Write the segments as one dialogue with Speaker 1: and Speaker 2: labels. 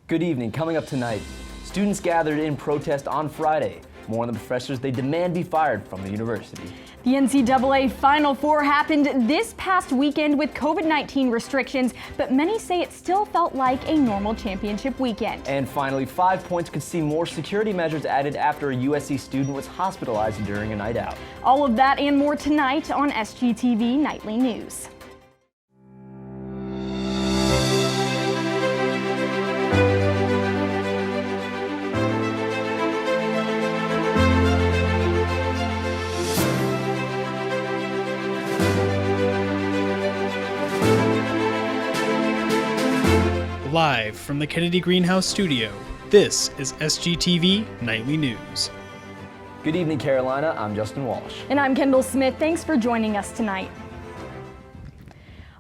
Speaker 1: Good evening. Coming up tonight, students gathered in protest on Friday. More on the professors they demand be fired from the university.
Speaker 2: The NCAA Final Four happened this past weekend with COVID-19 restrictions, but many say it still felt like a normal championship weekend.
Speaker 1: And finally, 5 Points could see more security measures added after a USC student was hospitalized during a night out.
Speaker 2: All of that and more tonight on SGTV Nightly News.
Speaker 3: Live from the Kennedy Greenhouse studio, this is SGTV Nightly News.
Speaker 1: Good evening, Carolina. I'm Justin Walsh.
Speaker 2: And I'm Kendall Smith. Thanks for joining us tonight.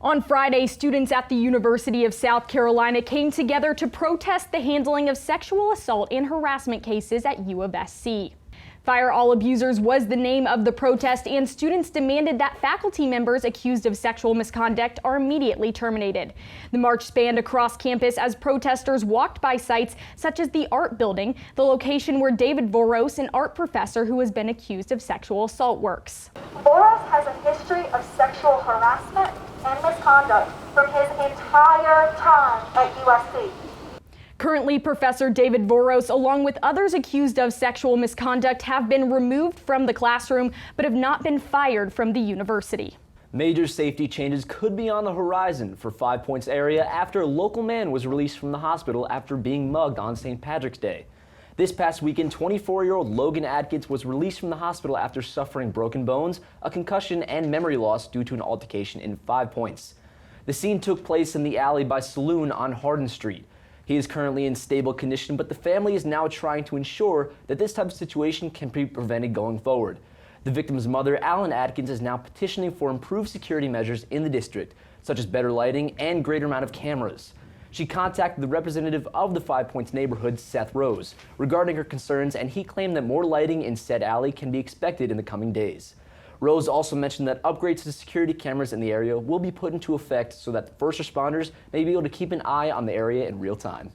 Speaker 2: On Friday, students at the University of South Carolina came together to protest the handling of sexual assault and harassment cases at UofSC. Fire All Abusers was the name of the protest, and students demanded that faculty members accused of sexual misconduct are immediately terminated. The march spanned across campus as protesters walked by sites such as the art building, the location where David Voros, an art professor who has been accused of sexual assault, works.
Speaker 4: Voros has a history of sexual harassment and misconduct from his entire time at USC.
Speaker 2: Currently, Professor David Voros, along with others accused of sexual misconduct, have been removed from the classroom but have not been fired from the university.
Speaker 1: Major safety changes could be on the horizon for 5 Points area after a local man was released from the hospital after being mugged on St. Patrick's Day. This past weekend, 24-year-old Logan Adkins was released from the hospital after suffering broken bones, a concussion, and memory loss due to an altercation in 5 Points. The scene took place in the alley by Saloon on Hardin Street. He is currently in stable condition, but the family is now trying to ensure that this type of situation can be prevented going forward. The victim's mother, Alan Adkins, is now petitioning for improved security measures in the district, such as better lighting and greater amount of cameras. She contacted the representative of the 5 Points neighborhood, Seth Rose, regarding her concerns, and he claimed that more lighting in said alley can be expected in the coming days. Rose also mentioned that upgrades to security cameras in the area will be put into effect so that the first responders may be able to keep an eye on the area in real time.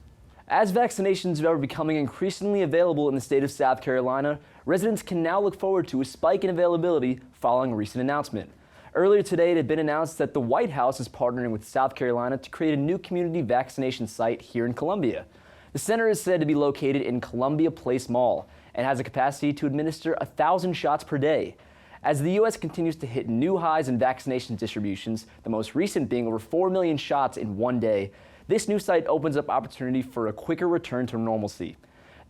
Speaker 1: As vaccinations are becoming increasingly available in the state of South Carolina, residents can now look forward to a spike in availability following a recent announcement. Earlier today, it had been announced that the White House is partnering with South Carolina to create a new community vaccination site here in Columbia. The center is said to be located in Columbia Place Mall and has a capacity to administer 1,000 shots per day. As the U.S. continues to hit new highs in vaccination distributions, the most recent being over 4 million shots in one day, this new site opens up opportunity for a quicker return to normalcy.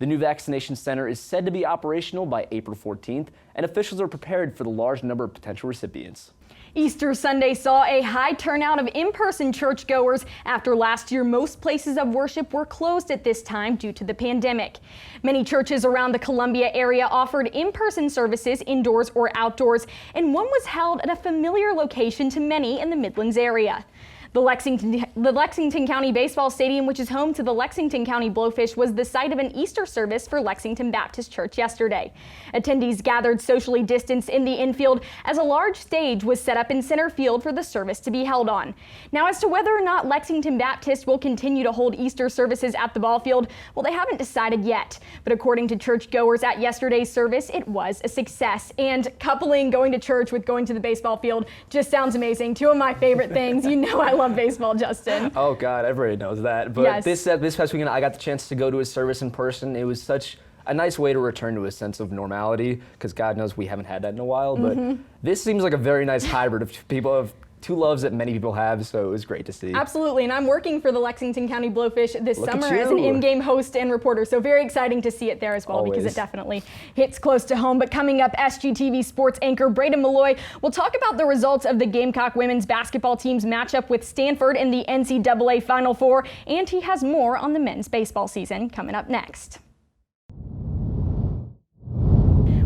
Speaker 1: The new vaccination center is said to be operational by April 14th, and officials are prepared for the large number of potential recipients.
Speaker 2: Easter Sunday saw a high turnout of in-person churchgoers after last year most places of worship were closed at this time due to the pandemic. Many churches around the Columbia area offered in-person services indoors or outdoors, and one was held at a familiar location to many in the Midlands area. The Lexington County Baseball Stadium, which is home to the Lexington County Blowfish, was the site of an Easter service for Lexington Baptist Church yesterday. Attendees gathered socially distanced in the infield as a large stage was set up in center field for the service to be held on. Now, as to whether or not Lexington Baptist will continue to hold Easter services at the ball field, well, they haven't decided yet. But according to churchgoers at yesterday's service, it was a success. And coupling going to church with going to the baseball field just sounds amazing. Two of my favorite things. You know I love baseball, Justin.
Speaker 1: Oh God, everybody knows that. But
Speaker 2: yes.
Speaker 1: This past weekend, I got the chance to go to a service in person. It was such a nice way to return to a sense of normality, because God knows we haven't had that in a while. But this seems like a very nice hybrid of two loves that many people have, so it was great to see.
Speaker 2: Absolutely, and I'm working for the Lexington County Blowfish this summer as an in-game host and reporter, so very exciting to see it there as well. Always. Because it definitely hits close to home. But coming up, SGTV sports anchor Braden Malloy will talk about the results of the Gamecock women's basketball team's matchup with Stanford in the NCAA Final Four, and he has more on the men's baseball season coming up next.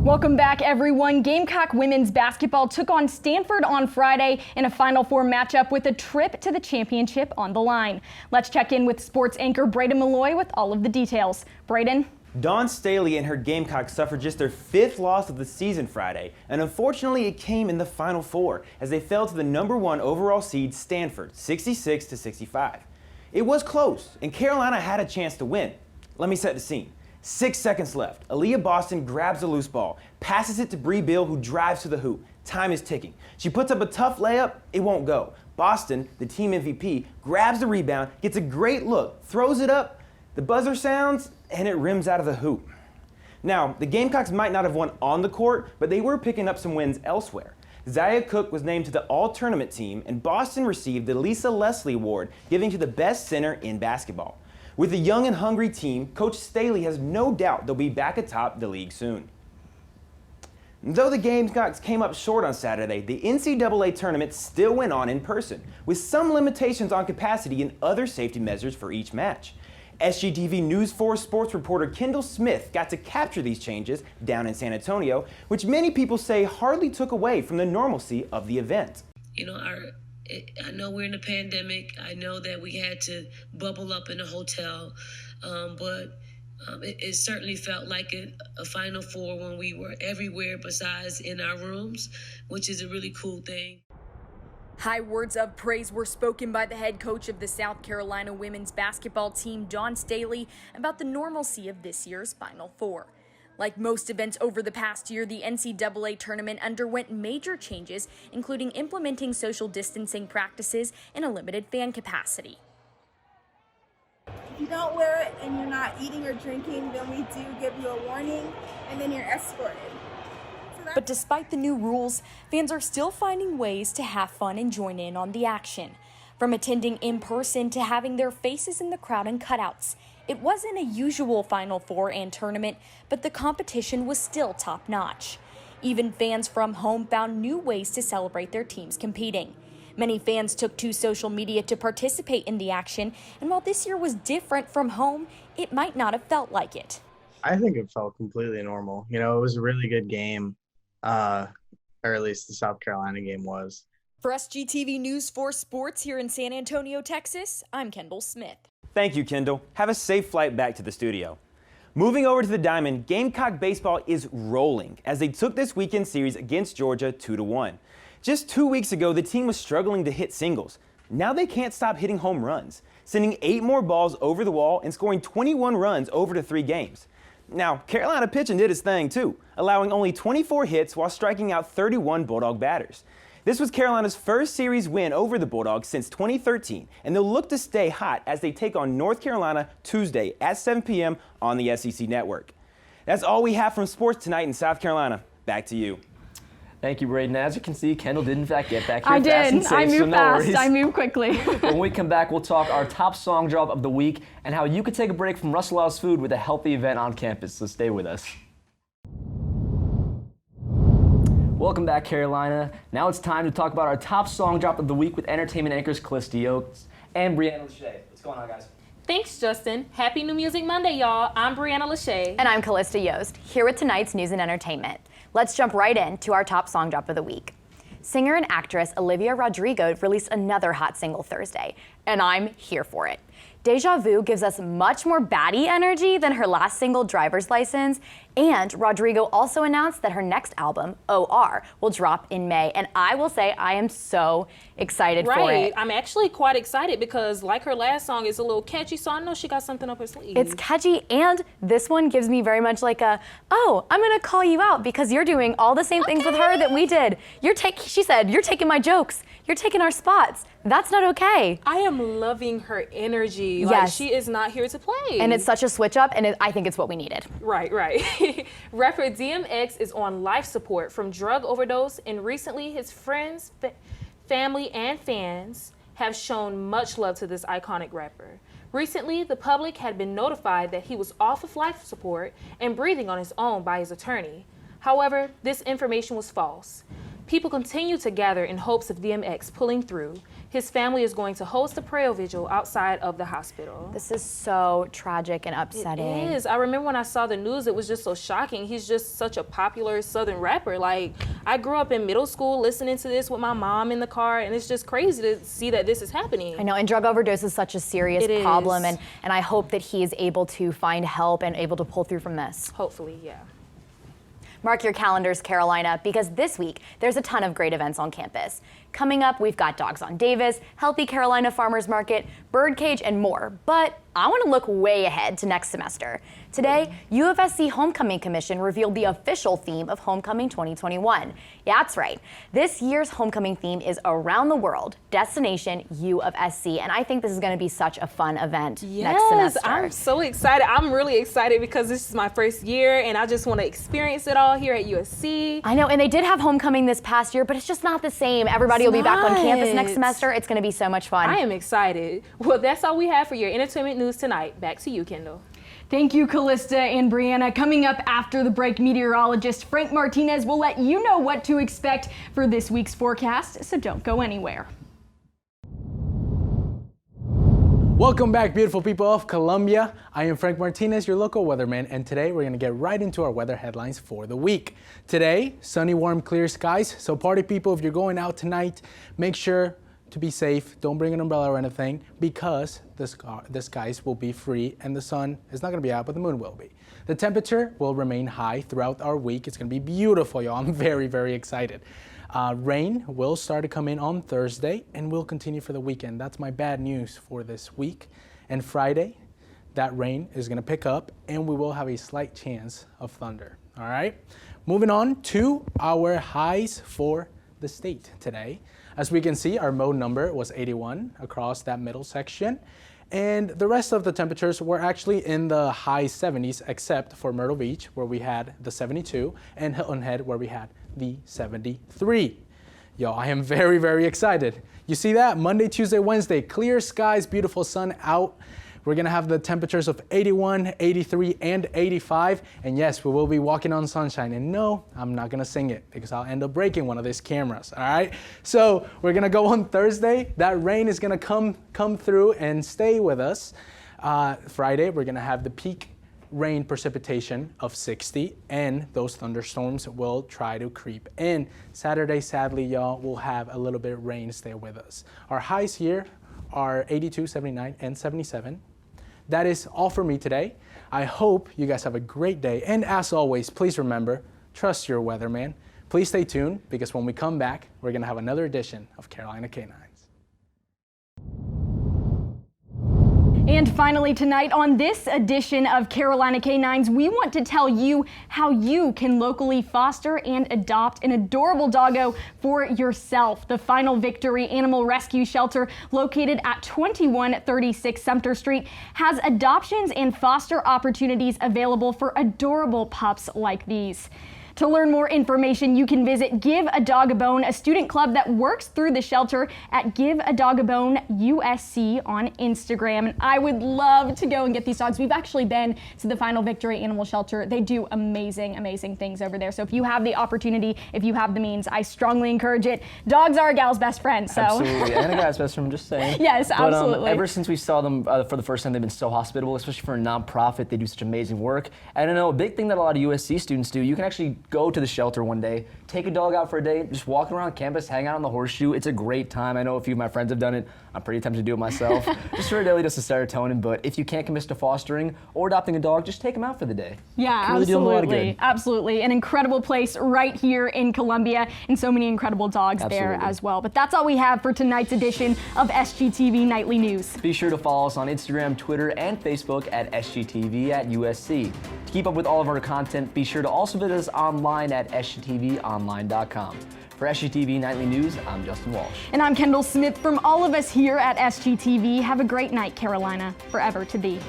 Speaker 2: Welcome back, everyone. Gamecock women's basketball took on Stanford on Friday in a Final Four matchup with a trip to the championship on the line. Let's check in with sports anchor Braden Malloy with all of the details. Braden?
Speaker 5: Dawn Staley and her Gamecocks suffered just their 5th loss of the season Friday, and unfortunately it came in the Final Four as they fell to the #1 overall seed Stanford, 66-65. It was close, and Carolina had a chance to win. Let me set the scene. 6 seconds left. Aaliyah Boston grabs the loose ball, passes it to Bree Bill, who drives to the hoop. Time is ticking. She puts up a tough layup. It won't go. Boston, the team MVP, grabs the rebound, gets a great look, throws it up. The buzzer sounds, and it rims out of the hoop. Now, the Gamecocks might not have won on the court, but they were picking up some wins elsewhere. Zaya Cook was named to the All-Tournament team, and Boston received the Lisa Leslie Award, giving to the best center in basketball. With a young and hungry team, Coach Staley has no doubt they'll be back atop the league soon. Though the Gamecocks came up short on Saturday, the NCAA tournament still went on in person, with some limitations on capacity and other safety measures for each match. SGTV News 4 sports reporter Kendall Smith got to capture these changes down in San Antonio, which many people say hardly took away from the normalcy of the event.
Speaker 6: You know, I know we're in a pandemic. I know that we had to bubble up in a hotel, but it certainly felt like a Final Four when we were everywhere besides in our rooms, which is a really cool thing.
Speaker 2: High words of praise were spoken by the head coach of the South Carolina women's basketball team, Dawn Staley, about the normalcy of this year's Final Four. Like most events over the past year, the NCAA tournament underwent major changes, including implementing social distancing practices and a limited fan capacity.
Speaker 7: If you don't wear it and you're not eating or drinking, then we do give you a warning and then you're escorted.
Speaker 2: But despite the new rules, fans are still finding ways to have fun and join in on the action. From attending in person to having their faces in the crowd and cutouts. It wasn't a usual Final Four and tournament, but the competition was still top-notch. Even fans from home found new ways to celebrate their teams competing. Many fans took to social media to participate in the action, and while this year was different from home, it might not have felt like it.
Speaker 8: I think it felt completely normal. You know, it was a really good game, or at least the South Carolina game was.
Speaker 2: For SGTV News 4 Sports here in San Antonio, Texas, I'm Kendall Smith.
Speaker 5: Thank you, Kendall. Have a safe flight back to the studio. Moving over to the Diamond, Gamecock baseball is rolling as they took this weekend series against Georgia 2-1. Just 2 weeks ago, the team was struggling to hit singles. Now they can't stop hitting home runs, sending 8 more balls over the wall and scoring 21 runs over the 3 games. Now, Carolina pitching did its thing too, allowing only 24 hits while striking out 31 Bulldog batters. This was Carolina's first series win over the Bulldogs since 2013, and they'll look to stay hot as they take on North Carolina Tuesday at 7 p.m. on the SEC Network. That's all we have from sports tonight in South Carolina. Back to you.
Speaker 1: Thank you, Braden. As you can see, Kendall did in fact get back here
Speaker 2: I
Speaker 1: fast and
Speaker 2: did.
Speaker 1: safe,
Speaker 2: I moved
Speaker 1: so no
Speaker 2: fast.
Speaker 1: worries.
Speaker 2: I moved quickly.
Speaker 1: When we come back, we'll talk our top song drop of the week and how you could take a break from Russell House food with a healthy event on campus. So stay with us. Welcome back, Carolina. Now it's time to talk about our top song drop of the week with entertainment anchors Callista Yost and Brianna Lachey. What's going on, guys?
Speaker 9: Thanks, Justin. Happy New Music Monday, y'all. I'm Brianna Lachey.
Speaker 10: And I'm Callista Yost, here with tonight's news and entertainment. Let's jump right into our top song drop of the week. Singer and actress Olivia Rodrigo released another hot single Thursday, and I'm here for it. Deja Vu gives us much more baddie energy than her last single, Driver's License, and Rodrigo also announced that her next album, OR, will drop in May, and I will say I am so excited for it.
Speaker 9: Right, I'm actually quite excited because like her last song, it's a little catchy, so I know she got something up her sleeve.
Speaker 10: It's catchy, and this one gives me very much like a, oh, I'm gonna call you out because you're doing all the same things with her that we did. She said, you're taking my jokes, you're taking our spots. That's not okay.
Speaker 9: I am loving her energy.
Speaker 10: Yes.
Speaker 9: Like, she is not here to play.
Speaker 10: And it's such a switch up, and I think it's what we needed.
Speaker 9: Right. Rapper DMX is on life support from drug overdose, and recently his friends, family, and fans have shown much love to this iconic rapper. Recently, the public had been notified that he was off of life support and breathing on his own by his attorney. However, this information was false. People continue to gather in hopes of DMX pulling through. His family is going to host a prayer vigil outside of the hospital.
Speaker 10: This is so tragic and upsetting.
Speaker 9: It is. I remember when I saw the news, it was just so shocking. He's just such a popular Southern rapper. Like, I grew up in middle school listening to this with my mom in the car, and it's just crazy to see that this is happening.
Speaker 10: I know, and drug overdose is such a serious problem, and I hope that he is able to find help and able to pull through from this.
Speaker 9: Hopefully, yeah.
Speaker 10: Mark your calendars, Carolina, because this week there's a ton of great events on campus. Coming up, we've got Dogs on Davis, Healthy Carolina Farmers Market, Birdcage, and more. But I want to look way ahead to next semester. Today, UofSC Homecoming Commission revealed the official theme of Homecoming 2021. Yeah, that's right. This year's homecoming theme is Around the World, Destination UofSC, and I think this is going to be such a fun event next semester.
Speaker 9: I'm so excited. I'm really excited because this is my first year, and I just want to experience it all here at USC.
Speaker 10: I know, and they did have homecoming this past year, but it's just not the same. Everybody will be back on campus next semester. It's going to be so much fun.
Speaker 9: I am excited. Well, that's all we have for your entertainment news tonight. Back to you, Kendall.
Speaker 2: Thank you, Callista and Brianna. Coming up after the break, meteorologist Frank Martinez will let you know what to expect for this week's forecast, so don't go anywhere.
Speaker 11: Welcome back, beautiful people of Columbia. I am Frank Martinez, your local weatherman, and today we're going to get right into our weather headlines for the week. Today, sunny, warm, clear skies. So party people, if you're going out tonight, make sure to be safe. Don't bring an umbrella or anything because the skies will be free and the sun is not going to be out, but the moon will be. The temperature will remain high throughout our week. It's going to be beautiful, y'all. I'm very, very excited. Rain will start to come in on Thursday and will continue for the weekend. That's my bad news for this week. And Friday, that rain is going to pick up and we will have a slight chance of thunder. All right. Moving on to our highs for the state today. As we can see, our mode number was 81 across that middle section. And the rest of the temperatures were actually in the high 70s, except for Myrtle Beach, where we had the 72, and Hilton Head, where we had the 73. Yo, I am very, very excited. You see that? Monday, Tuesday, Wednesday, clear skies, beautiful sun out. We're gonna have the temperatures of 81, 83, and 85. And yes, we will be walking on sunshine. And no, I'm not gonna sing it because I'll end up breaking one of these cameras, all right? So we're gonna go on Thursday. That rain is gonna come through and stay with us. Friday, we're gonna have the peak rain precipitation of 60, and those thunderstorms will try to creep in. Saturday, sadly, y'all, will have a little bit of rain stay with us. Our highs here are 82, 79, and 77. That is all for me today. I hope you guys have a great day. And as always, please remember, trust your weatherman. Please stay tuned because when we come back, we're going to have another edition of Carolina K9s.
Speaker 2: And finally tonight on this edition of Carolina K9s, we want to tell you how you can locally foster and adopt an adorable doggo for yourself. The Final Victory Animal Rescue Shelter, located at 2136 Sumter Street, has adoptions and foster opportunities available for adorable pups like these. To learn more information, you can visit Give a Dog a Bone, a student club that works through the shelter, at Give a Dog a Bone USC on Instagram. And I would love to go and get these dogs. We've actually been to the Final Victory Animal Shelter. They do amazing, amazing things over there. So if you have the opportunity, if you have the means, I strongly encourage it. Dogs are a gal's best friend, so.
Speaker 1: Absolutely, and a guy's best friend, I'm just saying.
Speaker 2: Yes, absolutely.
Speaker 1: Ever since we saw them for the first time, they've been so hospitable, especially for a nonprofit. They do such amazing work. And I know a big thing that a lot of USC students do, you can actually go to the shelter one day, take a dog out for a day, just walk around campus, hang out on the horseshoe. It's a great time. I know a few of my friends have done it. I'm pretty tempted to do it myself. Just for a daily dose of serotonin, but if you can't commit to fostering or adopting a dog, just take them out for the day.
Speaker 2: Yeah,
Speaker 1: really
Speaker 2: absolutely. Absolutely. An incredible place right here in Columbia, and so many incredible dogs there as well. But that's all we have for tonight's edition of SGTV Nightly News.
Speaker 1: Be sure to follow us on Instagram, Twitter, and Facebook at SGTV at USC. To keep up with all of our content, be sure to also visit us online at sgtvonline.com. For SGTV Nightly News, I'm Justin Walsh.
Speaker 2: And I'm Kendall Smith. From all of us here at SGTV, have a great night, Carolina, forever to be.